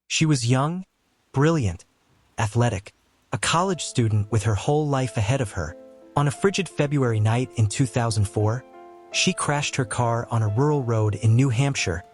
She was young, brilliant, athletic, a college student with her whole life ahead of her. On a frigid February night in 2004, she crashed her car on a rural road in New Hampshire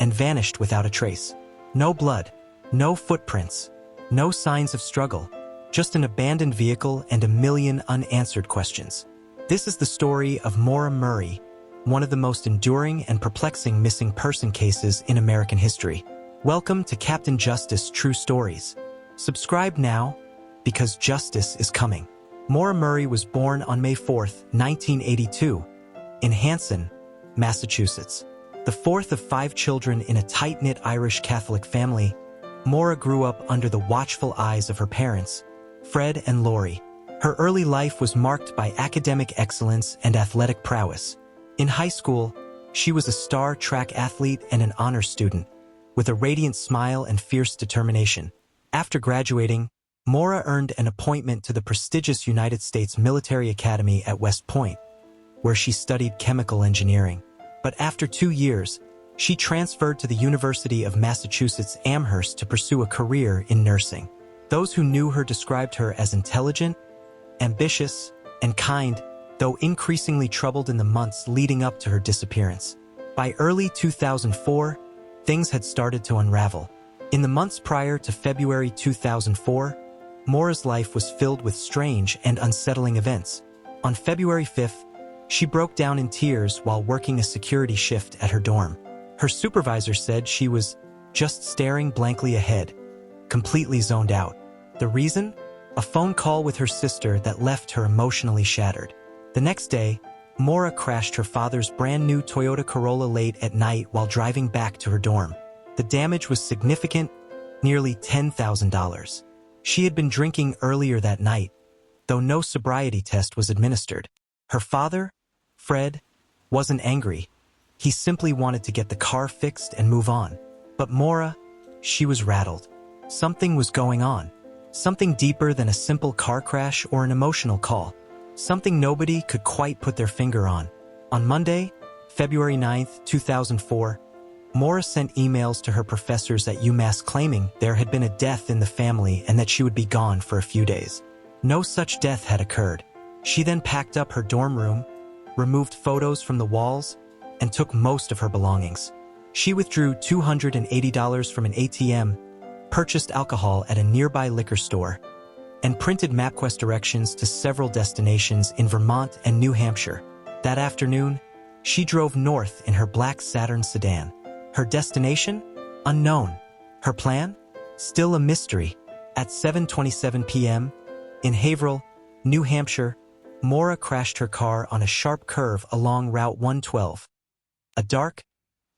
and vanished without a trace. No blood, no footprints, no signs of struggle, just an abandoned vehicle and a million unanswered questions. This is the story of Maura Murray, one of the most enduring and perplexing missing person cases in American history. Welcome to Captain Justice True Stories. Subscribe now, because justice is coming. Maura Murray was born on May 4, 1982, in Hanson, Massachusetts. The fourth of 5 children in a tight-knit Irish Catholic family, Maura grew up under the watchful eyes of her parents, Fred and Laurie. Her early life was marked by academic excellence and athletic prowess. In high school, she was a star track athlete and an honors student, with a radiant smile and fierce determination. After graduating, Maura earned an appointment to the prestigious United States Military Academy at West Point, where she studied chemical engineering. But after 2 years, she transferred to the University of Massachusetts Amherst to pursue a career in nursing. Those who knew her described her as intelligent, ambitious, and kind, though increasingly troubled in the months leading up to her disappearance. By early 2004, things had started to unravel. In the months prior to February 2004, Maura's life was filled with strange and unsettling events. On February 5th, she broke down in tears while working a security shift at her dorm. Her supervisor said she was just staring blankly ahead, completely zoned out. The reason? A phone call with her sister that left her emotionally shattered. The next day, Maura crashed her father's brand-new Toyota Corolla late at night while driving back to her dorm. The damage was significant, nearly $10,000. She had been drinking earlier that night, though no sobriety test was administered. Her father, Fred, wasn't angry. He simply wanted to get the car fixed and move on. But Maura, she was rattled. Something was going on. Something deeper than a simple car crash or an emotional call. Something nobody could quite put their finger on. On Monday, February 9, 2004, Maura sent emails to her professors at UMass claiming there had been a death in the family and that she would be gone for a few days. No such death had occurred. She then packed up her dorm room, removed photos from the walls, and took most of her belongings. She withdrew $280 from an ATM, purchased alcohol at a nearby liquor store, and printed MapQuest directions to several destinations in Vermont and New Hampshire. That afternoon, she drove north in her black Saturn sedan. Her destination? Unknown. Her plan? Still a mystery. At 7:27 p.m., in Haverhill, New Hampshire, Maura crashed her car on a sharp curve along Route 112, a dark,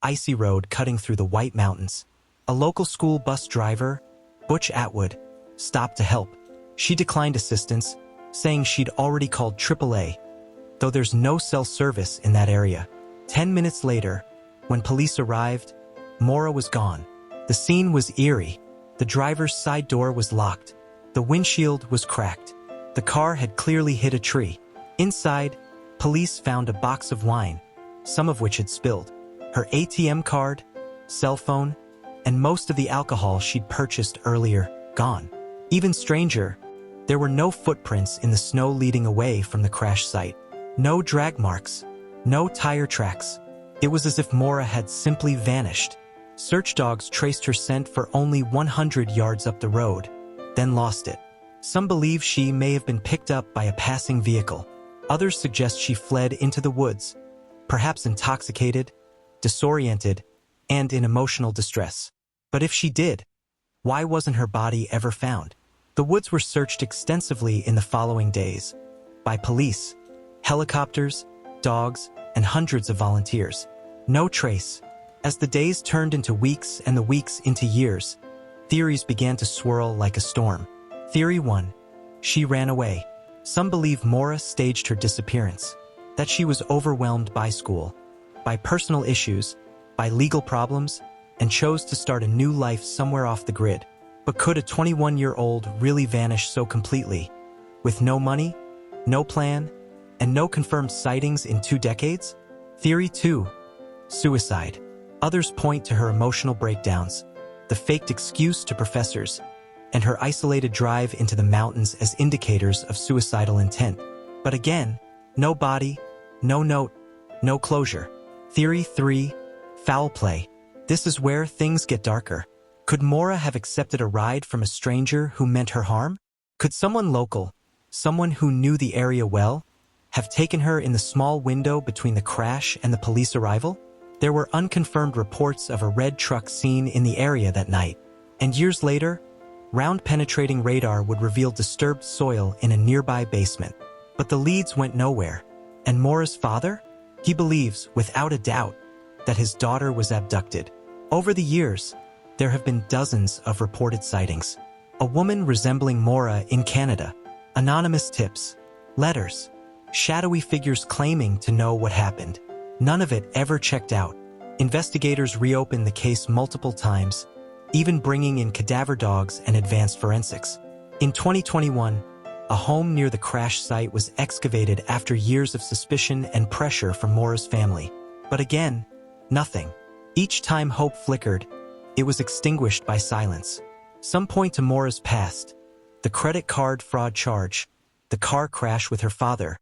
icy road cutting through the White Mountains. A local school bus driver, Butch Atwood, stopped to help. She declined assistance, saying she'd already called AAA, though there's no cell service in that area. 10 minutes later, when police arrived, Maura was gone. The scene was eerie. The driver's side door was locked. The windshield was cracked. The car had clearly hit a tree. Inside, police found a box of wine, some of which had spilled. Her ATM card, cell phone, and most of the alcohol she'd purchased earlier, gone. Even stranger, there were no footprints in the snow leading away from the crash site. No drag marks, no tire tracks. It was as if Maura had simply vanished. Search dogs traced her scent for only 100 yards up the road, then lost it. Some believe she may have been picked up by a passing vehicle. Others suggest she fled into the woods, perhaps intoxicated, disoriented, and in emotional distress. But if she did, why wasn't her body ever found? The woods were searched extensively in the following days, by police, helicopters, dogs, and hundreds of volunteers. No trace. As the days turned into weeks and the weeks into years, theories began to swirl like a storm. Theory 1. She ran away. Some believe Maura staged her disappearance, that she was overwhelmed by school, by personal issues, by legal problems, and chose to start a new life somewhere off the grid. But could a 21-year-old really vanish so completely, with no money, no plan, and no confirmed sightings in 2 decades? Theory 2. Suicide. Others point to her emotional breakdowns, the faked excuse to professors, and her isolated drive into the mountains as indicators of suicidal intent. But again, no body, no note, no closure. Theory 3. Foul play. This is where things get darker. Could Maura have accepted a ride from a stranger who meant her harm? Could someone local, someone who knew the area well, have taken her in the small window between the crash and the police arrival? There were unconfirmed reports of a red truck seen in the area that night, and years later, ground-penetrating radar would reveal disturbed soil in a nearby basement. But the leads went nowhere. And Maura's father? He believes, without a doubt, that his daughter was abducted. Over the years, there have been dozens of reported sightings. A woman resembling Maura in Canada, anonymous tips, letters, shadowy figures claiming to know what happened. None of it ever checked out. Investigators reopened the case multiple times, even bringing in cadaver dogs and advanced forensics. In 2021, a home near the crash site was excavated after years of suspicion and pressure from Maura's family. But again, nothing. Each time hope flickered, it was extinguished by silence. Some point to Maura's past: the credit card fraud charge, the car crash with her father,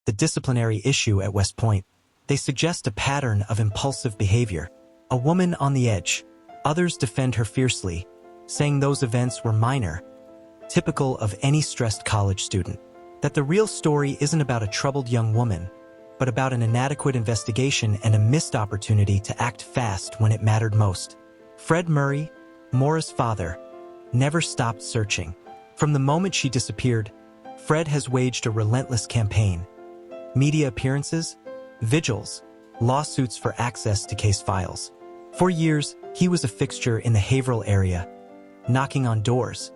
the disciplinary issue at West Point. They suggest a pattern of impulsive behavior. A woman on the edge. Others defend her fiercely, saying those events were minor, typical of any stressed college student. That the real story isn't about a troubled young woman, but about an inadequate investigation and a missed opportunity to act fast when it mattered most. Fred Murray, Maura's father, never stopped searching. From the moment she disappeared, Fred has waged a relentless campaign. Media appearances, vigils, lawsuits for access to case files. For years, he was a fixture in the Haverhill area, knocking on doors,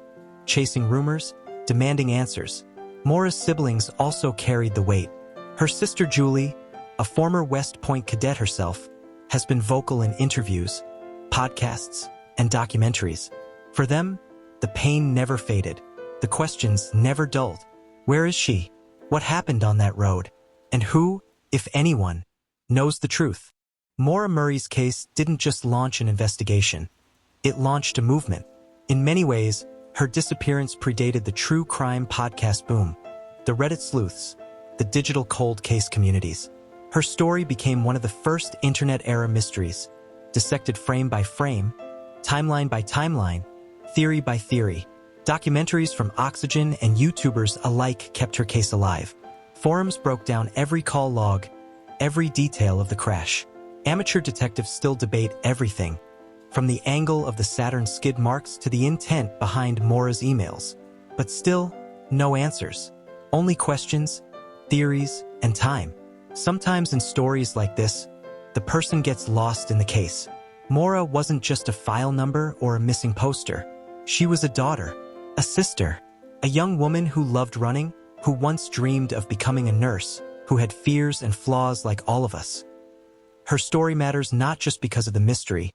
chasing rumors, demanding answers. Maura's siblings also carried the weight. Her sister Julie, a former West Point cadet herself, has been vocal in interviews, podcasts, and documentaries. For them, the pain never faded. The questions never dulled. Where is she? What happened on that road? And who, if anyone, knows the truth? Maura Murray's case didn't just launch an investigation. It launched a movement. In many ways, her disappearance predated the true crime podcast boom, the Reddit sleuths, the digital cold case communities. Her story became one of the first internet-era mysteries, dissected frame by frame, timeline by timeline, theory by theory. Documentaries from Oxygen and YouTubers alike kept her case alive. Forums broke down every call log, every detail of the crash. Amateur detectives still debate everything, from the angle of the Saturn skid marks to the intent behind Maura's emails. But still, no answers. Only questions, theories, and time. Sometimes in stories like this, the person gets lost in the case. Maura wasn't just a file number or a missing poster. She was a daughter, a sister, a young woman who loved running, who once dreamed of becoming a nurse, who had fears and flaws like all of us. Her story matters not just because of the mystery,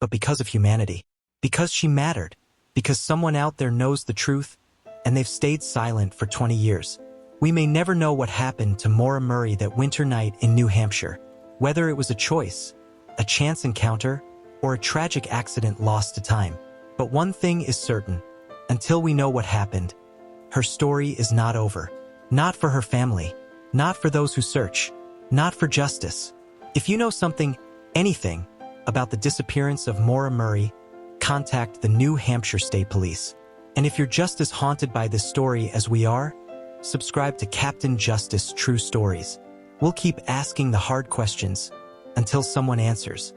but because of humanity. Because she mattered. Because someone out there knows the truth, and they've stayed silent for 20 years. We may never know what happened to Maura Murray that winter night in New Hampshire. Whether it was a choice, a chance encounter, or a tragic accident lost to time. But one thing is certain. Until we know what happened, her story is not over. Not for her family. Not for those who search. Not for justice. If you know something, anything, about the disappearance of Maura Murray, contact the New Hampshire State Police. And if you're just as haunted by this story as we are, subscribe to Captain Justice True Stories. We'll keep asking the hard questions until someone answers.